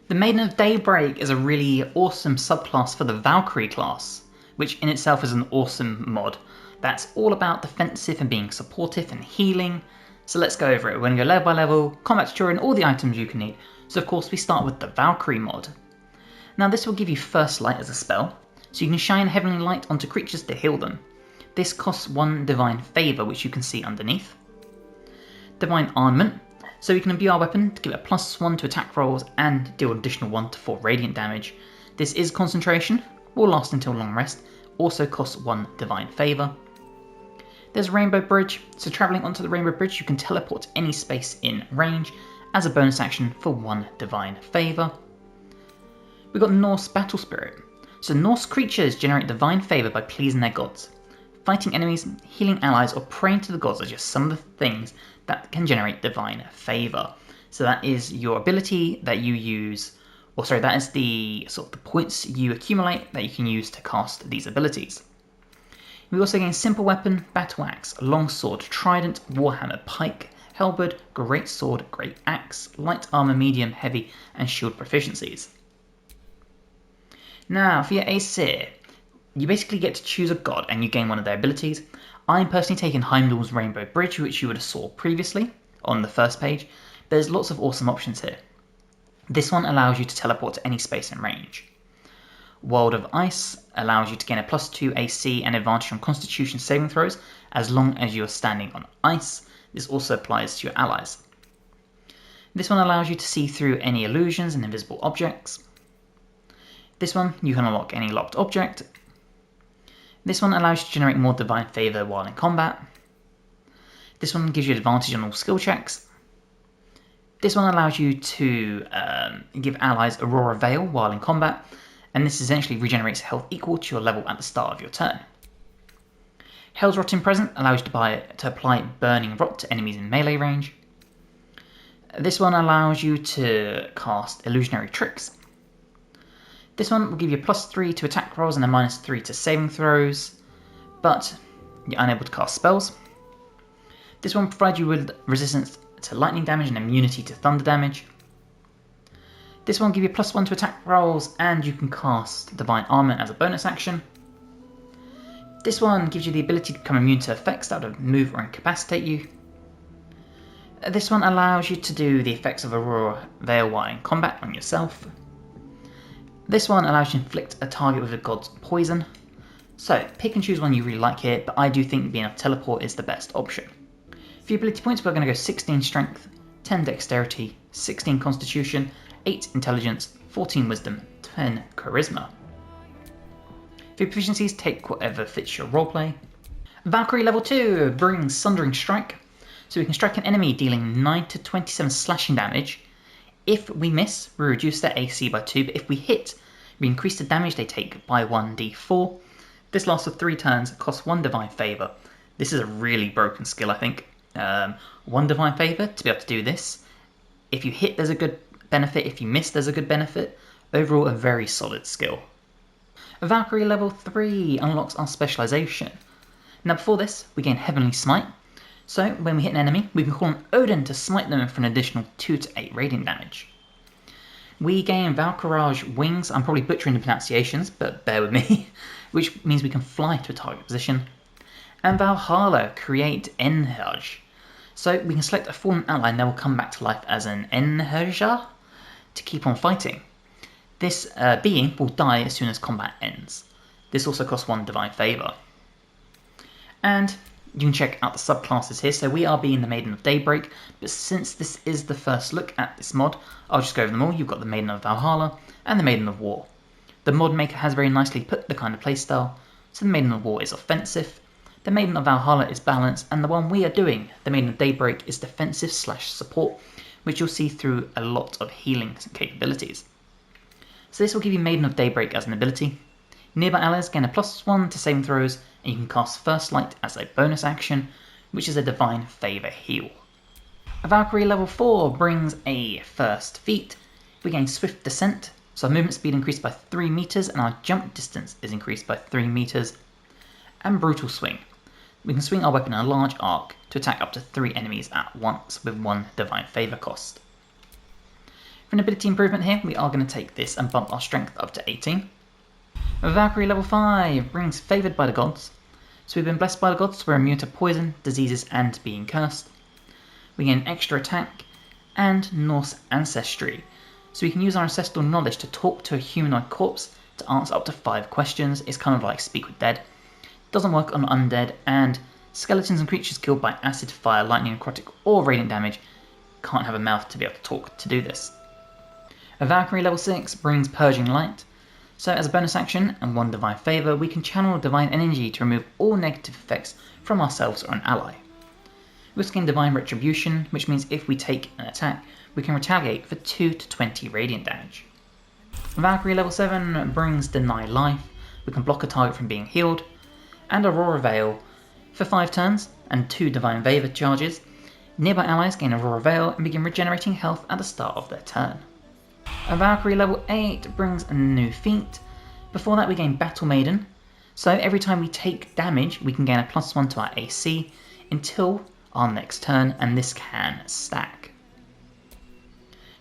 The Maiden of Daybreak is a really awesome subclass for the Valkyrie class, which in itself is an awesome mod. That's all about defensive and being supportive and healing. So let's go over it. We're going to go level by level, combat tutorial, and all the items you can need. So of course we start with the Valkyrie mod. Now this will give you First Light as a spell, so you can shine Heavenly Light onto creatures to heal them. This costs 1 Divine Favour, which you can see underneath. Divine Armament, so we can imbue our weapon to give it a +1 to attack rolls and deal additional 1 to 4 radiant damage. This is concentration, will last until long rest, also costs 1 Divine Favour. There's Rainbow Bridge, so travelling onto the Rainbow Bridge you can teleport to any space in range as a bonus action for 1 Divine Favour. We've got Norse Battle Spirit, so Norse creatures generate Divine Favour by pleasing their gods. Fighting enemies, healing allies, or praying to the gods are just some of the things that can generate Divine Favour. So that is your ability that you use, or sorry, that is the points you accumulate that you can use to cast these abilities. We also gain Simple Weapon, Battle Axe, Longsword, Trident, Warhammer, Pike, Halberd, Great Sword, Great Axe, Light Armour, Medium, Heavy, and Shield proficiencies. Now for your Aesir, you basically get to choose a god and you gain one of their abilities. I'm personally taking Heimdall's Rainbow Bridge, which you would have saw previously on the first page. There's lots of awesome options here. This one allows you to teleport to any space in range. World of Ice allows you to gain a +2 AC and advantage on Constitution saving throws as long as you are standing on ice. This also applies to your allies. This one allows you to see through any illusions and invisible objects. This one, you can unlock any locked object. This one allows you to generate more Divine Favour while in combat. This one gives you advantage on all skill checks. This one allows you to give allies Aurora Veil while in combat, and this essentially regenerates health equal to your level at the start of your turn. Hell's Rotting Present allows you to apply Burning Rot to enemies in melee range. This one allows you to cast Illusionary Tricks. This one will give you a +3 to attack rolls and a -3 to saving throws, but you're unable to cast spells. This one provides you with resistance to lightning damage and immunity to thunder damage. This one will give you a +1 to attack rolls and you can cast Divine Armament as a bonus action. This one gives you the ability to become immune to effects that would move or incapacitate you. This one allows you to do the effects of Aurora Veil while in combat on yourself. This one allows you to inflict a target with a god's poison. So pick and choose one you really like here, but I do think being able to teleport is the best option. For your ability points, we're going to go 16 Strength, 10 Dexterity, 16 Constitution, 8 Intelligence, 14 Wisdom, 10 Charisma. For your proficiencies, take whatever fits your roleplay. Valkyrie level 2 brings Sundering Strike, so we can strike an enemy dealing 9 to 27 slashing damage. If we miss, we reduce their AC by 2, but if we hit, we increase the damage they take by 1d4. This lasts for 3 turns, costs 1 Divine Favour. This is a really broken skill, I think. 1 Divine Favour to be able to do this. If you hit, there's a good benefit. If you miss, there's a good benefit. Overall, a very solid skill. Valkyrie level 3 unlocks our specialisation. Now before this, we gain Heavenly Smite. So when we hit an enemy, we can call on Odin to smite them for an additional 2 to 8 radiant damage. We gain Valkyrie's Wings, I'm probably butchering the pronunciations, but bear with me, which means we can fly to a target position. And Valhalla create Enherj. So we can select a fallen ally and they will come back to life as an Enherja to keep on fighting. This being will die as soon as combat ends. This also costs 1 Divine Favour. And you can check out the subclasses here. So we are being the Maiden of Daybreak, but since this is the first look at this mod, I'll just go over them all. You've got the Maiden of Valhalla and the Maiden of War. The mod maker has very nicely put the kind of playstyle. So the Maiden of War is offensive, the Maiden of Valhalla is balanced, and the one we are doing, the Maiden of Daybreak, is defensive/support, which you'll see through a lot of healing capabilities. So this will give you Maiden of Daybreak as an ability. Nearby allies gain a +1 to saving throws, and you can cast First Light as a bonus action, which is a Divine Favour heal. A Valkyrie level 4 brings a First Feat. We gain Swift Descent, so our movement speed increased by 3 meters, and our jump distance is increased by 3 meters. And Brutal Swing. We can swing our weapon in a large arc to attack up to 3 enemies at once with 1 Divine Favour cost. For an ability improvement here, we are going to take this and bump our strength up to 18. Valkyrie level 5 brings Favoured by the Gods. So we've been blessed by the gods, we're immune to poison, diseases and being cursed. We gain extra attack and Norse ancestry. So we can use our ancestral knowledge to talk to a humanoid corpse to answer up to 5 questions. It's kind of like Speak with Dead. Doesn't work on undead, and skeletons and creatures killed by acid, fire, lightning, necrotic or radiant damage can't have a mouth to be able to talk to do this. A Valkyrie level 6 brings Purging Light. So as a bonus action and 1 divine favour, we can channel divine energy to remove all negative effects from ourselves or an ally. We also gain divine retribution, which means if we take an attack, we can retaliate for 2 to 20 radiant damage. Valkyrie level 7 brings Deny Life. We can block a target from being healed, and Aurora Veil for 5 turns and 2 divine favour charges. Nearby allies gain Aurora Veil and begin regenerating health at the start of their turn. A Valkyrie level 8 brings a new feat. Before that we gain Battle Maiden, so every time we take damage we can gain a +1 to our AC until our next turn, and this can stack.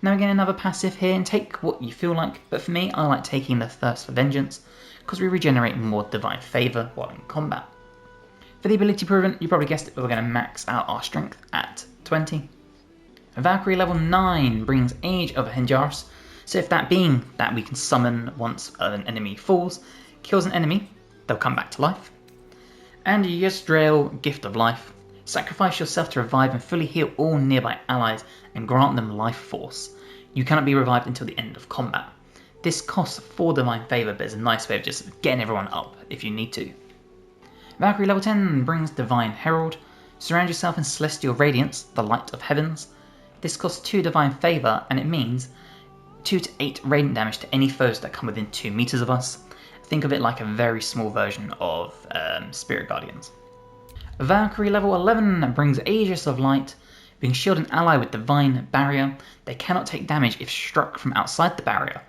Now we gain another passive here, and take what you feel like, but for me I like taking the Thirst for Vengeance because we regenerate more divine favour while in combat. For the ability improvement, you probably guessed it, we're going to max out our strength at 20. A Valkyrie level 9 brings Age of Henjaris. So if that being that we can summon once an enemy falls, kills an enemy, they'll come back to life. And Yezdrael, Gift of Life. Sacrifice yourself to revive and fully heal all nearby allies and grant them life force. You cannot be revived until the end of combat. This costs 4 divine favour, but is a nice way of just getting everyone up if you need to. Valkyrie level 10 brings Divine Herald. Surround yourself in celestial radiance, the light of heavens. This costs 2 divine favour, and it means 2 to 8 radiant damage to any foes that come within 2 meters of us. Think of it like a very small version of Spirit Guardians. Valkyrie level 11 brings Aegis of Light. We can shield an ally with Divine Barrier. They cannot take damage if struck from outside the barrier.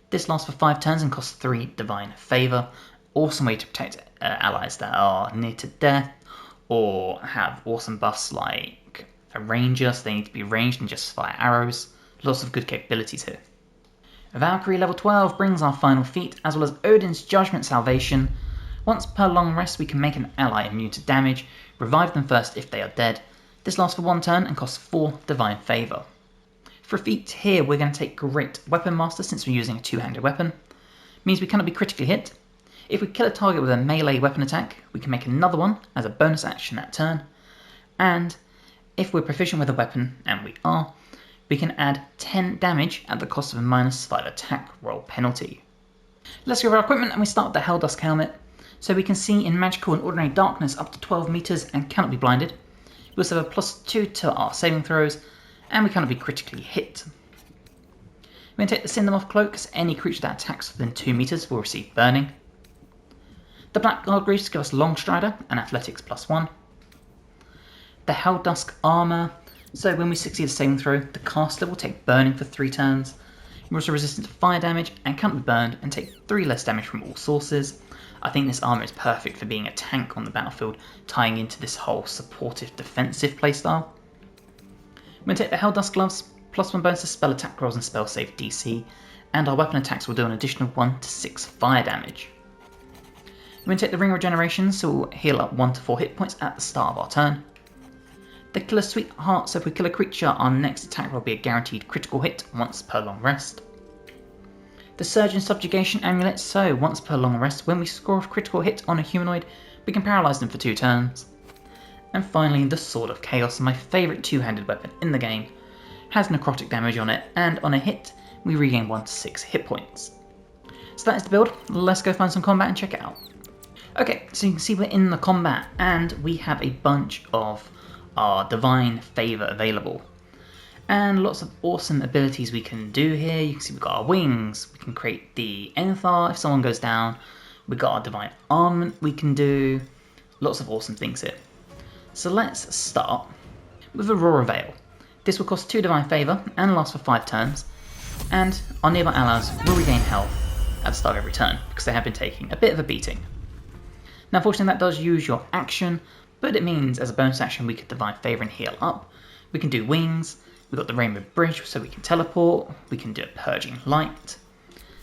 This lasts for 5 turns and costs 3 divine favour. Awesome way to protect allies that are near to death or have awesome buffs like a ranger, so they need to be ranged and just fire arrows. Lots of good capabilities here. Valkyrie level 12 brings our final feat, as well as Odin's Judgment Salvation. Once per long rest we can make an ally immune to damage, revive them first if they are dead. This lasts for 1 turn and costs 4 divine favour. For a feat here we're going to take Great Weapon Master, since we're using a 2-handed weapon. Means we cannot be critically hit. If we kill a target with a melee weapon attack, we can make another one as a bonus action that turn. And if we're proficient with a weapon, and we are, we can add 10 damage at the cost of a -5 attack roll penalty. Let's go over our equipment, and we start with the Helldusk Helmet. So we can see in magical and ordinary darkness up to 12 meters and cannot be blinded. We also have a +2 to our saving throws, and we cannot be critically hit. We're going to take the Cindermoth Cloak, as any creature that attacks within 2 meters will receive burning. The Black Guard Greaves give us Long Strider and Athletics +1. The Helldusk Armour. So when we succeed a saving throw, the caster will take burning for 3 turns. We're also resistant to fire damage and can't be burned, and take 3 less damage from all sources. I think this armour is perfect for being a tank on the battlefield, tying into this whole supportive defensive playstyle. We're going to take the Helldusk Gloves, +1 bonus to spell attack rolls and spell save DC, and our weapon attacks will do an additional 1 to 6 fire damage. We're going to take the Ring Regeneration, so we'll heal up 1 to 4 hit points at the start of our turn. The Killer Sweetheart, so if we kill a creature, our next attack will be a guaranteed critical hit once per long rest. The Surgeon Subjugation Amulet, so once per long rest, when we score a critical hit on a humanoid, we can paralyse them for 2 turns. And finally, the Sword of Chaos, my favourite 2-handed weapon in the game, has necrotic damage on it, and on a hit, we regain 1 to 6 hit points. So that is the build. Let's go find some combat and check it out. Okay, so you can see we're in the combat, and we have a bunch of our Divine Favour available. And lots of awesome abilities we can do here. You can see we've got our wings, we can create the Enthar if someone goes down, we've got our Divine Armament we can do, lots of awesome things here. So let's start with Aurora Veil. This will cost 2 Divine Favour and last for 5 turns, and our nearby allies will regain health at the start of every turn, because they have been taking a bit of a beating. Now unfortunately that does use your action, but it means as a bonus action we could Divine Favour and heal up. We can do wings, We've got the Rainbow Bridge so we can teleport. We can do a Purging Light.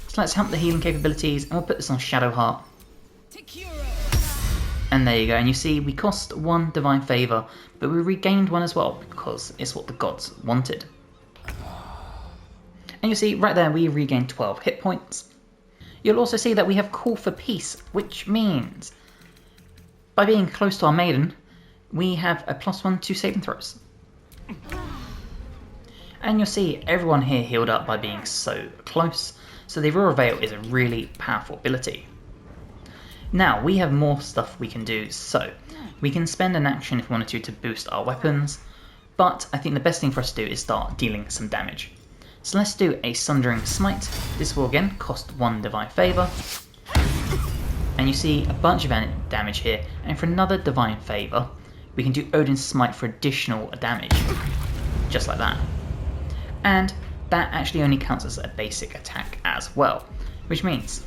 So let's help the healing capabilities, and we'll put this on Shadow Heart. And there you go, and you see we cost 1 Divine Favour, but we regained 1 as well, because it's what the gods wanted. And you see, right there we regained 12 hit points. You'll also see that we have Call for Peace, which means by being close to our Maiden, we have a +1 to saving throws. And you'll see everyone here healed up by being so close, so the Aurora Veil is a really powerful ability. Now, we have more stuff we can do, so we can spend an action if we wanted to boost our weapons, but I think the best thing for us to do is start dealing some damage. So let's do a Sundering Smite. This will again cost 1 Divine Favour. And you see a bunch of damage here, and for another Divine Favour, we can do Odin's Smite for additional damage. Just like that. And that actually only counts as a basic attack as well, which means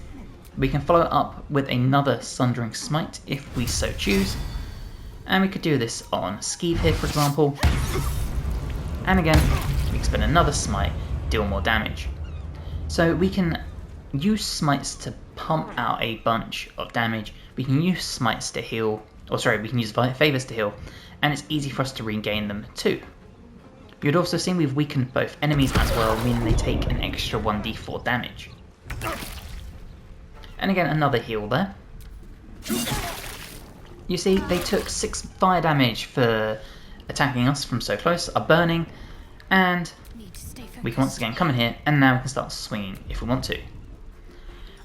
we can follow it up with another Sundering Smite if we so choose. And we could do this on Skeeve here, for example. And again, we can spend another Smite, deal more damage. So we can use Smites to pump out a bunch of damage. We can use Smites to heal, we can use Favours to heal, and it's easy for us to regain them too. You'd also see we've weakened both enemies as well, meaning they take an extra 1d4 damage. And again, another heal there. You see, they took 6 fire damage for attacking us from so close, are burning, and we can once again come in here, and now we can start swinging if we want to.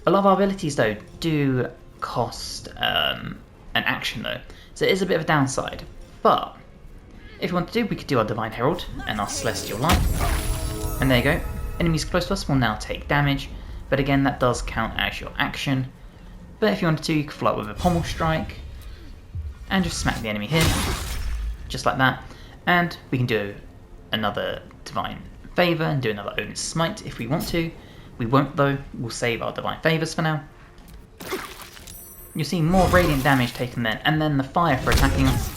A lot of our abilities, though, do cost an action, though, so it is a bit of a downside. But if we want to do, we could do our Divine Herald and our Celestial Light. And there you go. Enemies close to us will now take damage, but again, that does count as your action. But if you wanted to, you could fly up with a Pommel Strike and just smack the enemy here, just like that. And we can do another Divine Favour and do another Odin's Smite if we want to. We won't though, we'll save our Divine Favours for now. You'll see more radiant damage taken then, and then the fire for attacking us.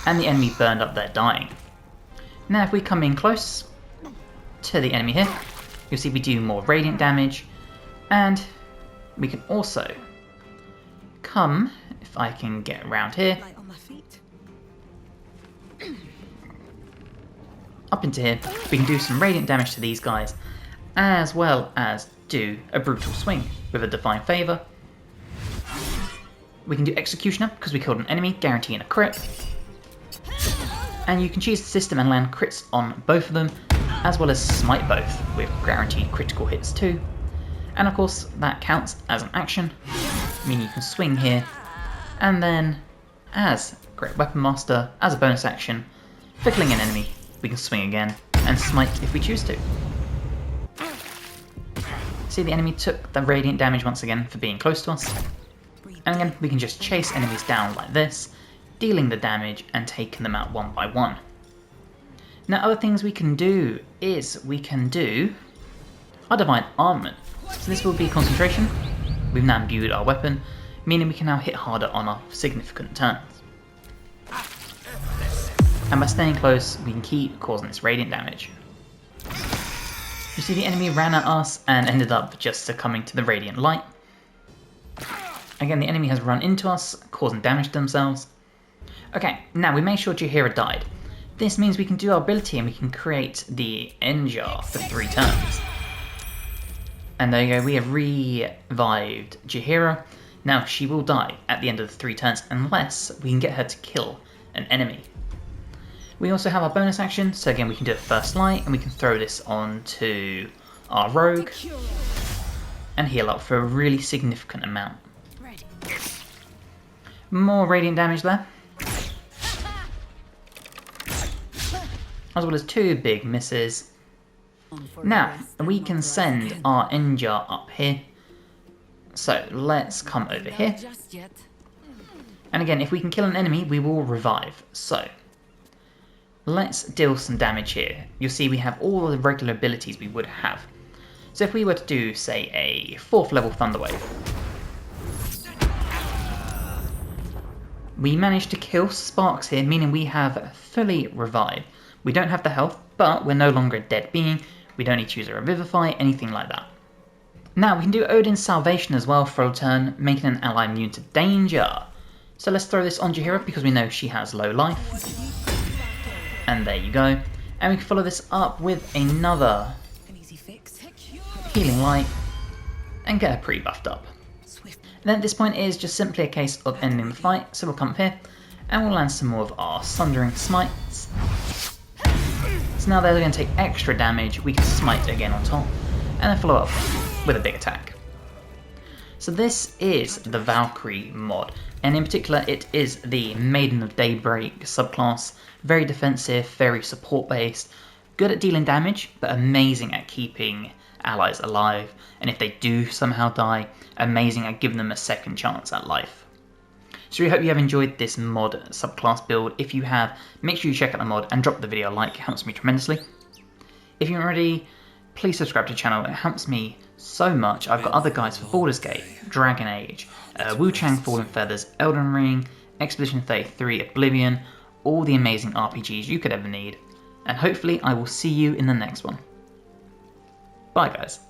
And the enemy burned up there dying. Now if we come in close to the enemy here, you'll see we do more radiant damage, and we can also come, if I can get around here, up into here, we can do some radiant damage to these guys, as well as do a brutal swing with a Divine Favour. We can do Executioner because we killed an enemy, guaranteeing a crit. And you can choose the system and land crits on both of them, as well as smite both with guaranteed critical hits too. And of course that counts as an action, meaning you can swing here, and then as Great Weapon Master, as a bonus action, for killing an enemy, we can swing again and smite if we choose to. See, the enemy took the radiant damage once again for being close to us. And again, we can just chase enemies down like this, dealing the damage and taking them out one by one. Now, other things we can do is we can do our Divine Armament. So this will be concentration. We've now imbued our weapon, meaning we can now hit harder on our significant turns. And by staying close, we can keep causing this radiant damage. You see, the enemy ran at us and ended up just succumbing to the radiant light. Again, the enemy has run into us, causing damage to themselves. Okay, now we made sure Jaheira died. This means we can do our ability and we can create the end jar for 3 turns. And there you go, we have revived Jaheira. Now she will die at the end of the 3 turns unless we can get her to kill an enemy. We also have our bonus action, so again we can do a First Light and we can throw this onto our rogue and heal up for a really significant amount. More radiant damage there. As well as 2 big misses. Now, we can send our end jar up here. So, let's come over here. And again, if we can kill an enemy, we will revive. So, let's deal some damage here. You'll see we have all the regular abilities we would have. So if we were to do, say, a 4th level Thunderwave. We managed to kill Sparks here, meaning we have fully revived. We don't have the health, but we're no longer a dead being. We don't need to use a Revivify, anything like that. Now we can do Odin's Salvation as well for a turn, making an ally immune to danger. So let's throw this on Jaheira because we know she has low life. And there you go. And we can follow this up with another Healing Light and get her pretty buffed up. And then at this point it is just simply a case of ending the fight, so we'll come up here and we'll land some more of our Sundering Smites. So now they're going to take extra damage, we can smite again on top, and then follow up with a big attack. So this is the Valkyrie mod, and in particular it is the Maiden of Daybreak subclass. Very defensive, very support based, good at dealing damage, but amazing at keeping allies alive, and if they do somehow die, amazing at giving them a second chance at life. So we hope you have enjoyed this mod subclass build. If you have, make sure you check out the mod and drop the video a like, it helps me tremendously. If you're already, please subscribe to the channel, it helps me so much. I've got other guides for Baldur's Gate, Dragon Age, Wu-Chang Fallen Feathers, Elden Ring, Expedition 33, Oblivion, all the amazing RPGs you could ever need. And hopefully I will see you in the next one. Bye guys.